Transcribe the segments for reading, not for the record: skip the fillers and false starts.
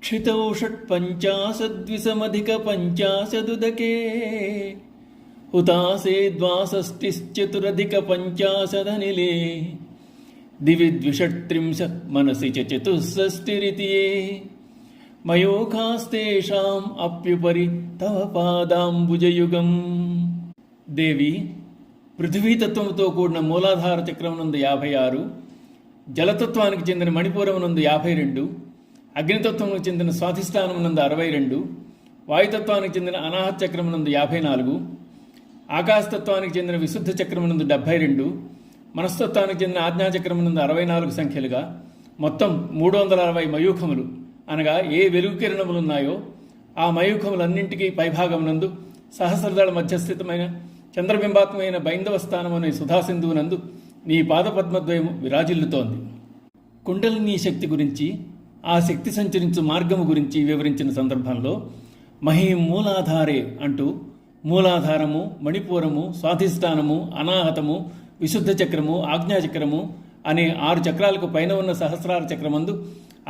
क्षितौ षट्पञ्चाशद्विषमधिकपञ्चाशदुदके हुतासे द्वाषष्टिश्चतुरधिकपञ्चाशदनिले दिवि द्विषट्त्रिंशत् मनसि च चतुष्षष्टिरिति ये మయోఖాస్తేషాం అప్యుపరి తవ పాదాంబుజయుగం. దేవి, పృథ్వీతత్వముతో కూడిన మూలాధార చక్రమునందు 56, జలతత్వానికి చెందిన మణిపూరమునందు 52, అగ్నితత్వమునకు చెందిన స్వాధిష్టానమునందు 62, వాయుతత్వానికి చెందిన అనాహత చక్రమునందు 54, ఆకాశతత్వానికి చెందిన విశుద్ధ చక్రమునందు 72, మనస్తత్వానికి చెందిన ఆజ్ఞాచక్రమునందు 64 సంఖ్యలుగా మొత్తం 360 మయూఖములు అనగా ఏ వెలుగు కిరణములున్నాయో ఆ మయూఖములన్నింటికీ పైభాగమునందు సహస్రదళ మధ్యస్థితమైన చంద్రబింబాత్మైన బైందవ స్థానం అనే సుధాసింధువునందు నీ పాదపద్మద్వయము విరాజిల్లుతోంది. కుండలినీ శక్తి గురించి, ఆ శక్తి సంచరించు మార్గము గురించి వివరించిన సందర్భంలో మహీం మూలాధారే అంటూ మూలాధారము, మణిపూరము, స్వాధిష్టానము, అనాహతము, విశుద్ధ చక్రము, ఆజ్ఞాచక్రము అనే 6 చక్రాలకు పైన ఉన్న సహస్రార చక్రమందు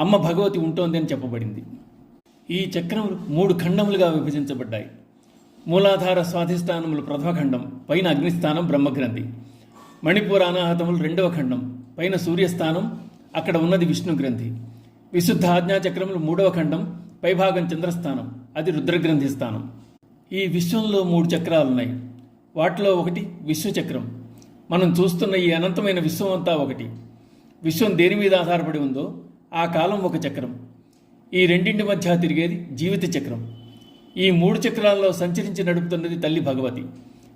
అమ్మ భగవతి ఉంటోంది అని చెప్పబడింది. ఈ చక్రములు 3 ఖండములుగా విభజించబడ్డాయి. మూలాధార స్వాధిష్టానములు ప్రథమ ఖండం, పైన అగ్నిస్థానం బ్రహ్మగ్రంథి. మణిపూర అనాహతములు 2వ ఖండం, పైన సూర్యస్థానం, అక్కడ ఉన్నది విష్ణుగ్రంథి. విశుద్ధ ఆజ్ఞాచక్రములు 3వ ఖండం, పైభాగం చంద్రస్థానం, అది రుద్రగ్రంథి స్థానం. ఈ విశ్వంలో 3 చక్రాలున్నాయి. వాటిలో ఒకటి విశ్వచక్రం. మనం చూస్తున్న ఈ అనంతమైన విశ్వం అంతా ఒకటి. విశ్వం దేని మీద ఆధారపడి ఉందో ఆ కాలం ఒక చక్రం. ఈ రెండింటి మధ్య తిరిగేది జీవిత చక్రం. ఈ 3 చక్రాల్లో సంచరించి నడుపుతున్నది తల్లి భగవతి,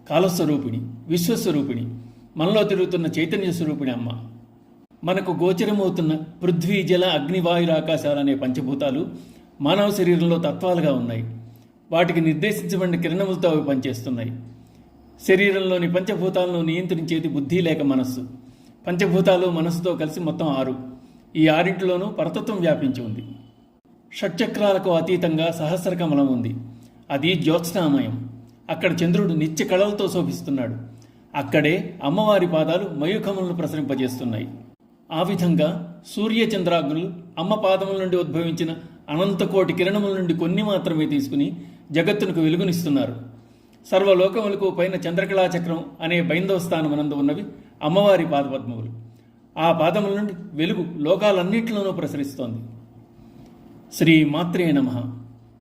కాలస్వరూపిణి, విశ్వస్వరూపిణి, మనలో తిరుగుతున్న చైతన్య స్వరూపిణి అమ్మ. మనకు గోచరమవుతున్న పృథ్వీ, జల, అగ్ని, వాయుర, ఆకాశాలనే పంచభూతాలు మానవ శరీరంలో తత్వాలుగా ఉన్నాయి. వాటికి నిర్దేశించబడిన కిరణములతో అవి పనిచేస్తున్నాయి. శరీరంలోని పంచభూతాలను నియంత్రించేది బుద్ధి లేక మనస్సు. పంచభూతాలు మనస్సుతో కలిసి మొత్తం 6. ఈ 6 పరతత్వం వ్యాపించి ఉంది. షట్చక్రాలకు అతీతంగా సహస్రకమలం ఉంది. అది జ్యోత్స్నామయం. అక్కడ చంద్రుడు నిత్య కళలతో శోభిస్తున్నాడు. అక్కడే అమ్మవారి పాదాలు మయూఖములను ప్రసరింపజేస్తున్నాయి. ఆ విధంగా సూర్యచంద్రాగ్నులు అమ్మ పాదముల నుండి ఉద్భవించిన అనంతకోటి కిరణముల నుండి కొన్ని మాత్రమే తీసుకుని జగత్తునకు వెలుగునిస్తున్నారు. సర్వలోకములకు పైన చంద్రకళాచక్రం అనే బైందవ స్థానమునందు ఉన్నవి అమ్మవారి పాదపద్మములు. ఆ పాదముల నుండి వెలుగు లోకాలన్నింటిలోనూ ప్రసరిస్తోంది. శ్రీ మాత్రే నమః.